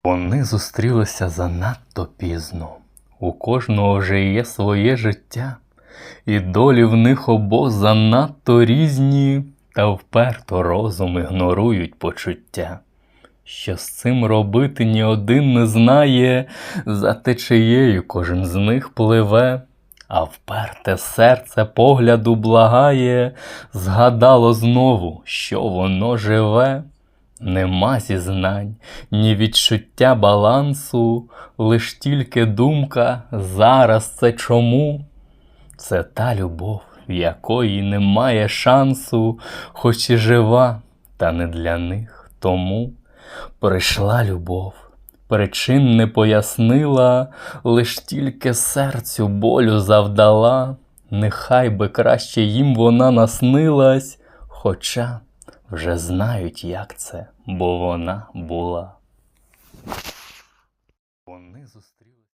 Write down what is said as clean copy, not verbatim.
Вони зустрілися занадто пізно, у кожного вже є своє життя, і долі в них обох занадто різні, та вперто розум ігнорують почуття. Що з цим робити ні один не знає, за течією кожен з них пливе, а вперте серце погляду благає, згадало знову, що воно живе. Нема зізнань, ні відчуття балансу, лиш тільки думка «зараз це чому?». Це та любов, в якої немає шансу, хоч і жива, та не для них тому. Прийшла любов, причин не пояснила, лиш тільки серцю болю завдала. Нехай би краще їм вона наснилась, хоча вже знають, як це, бо вона була. Вони зустрілися.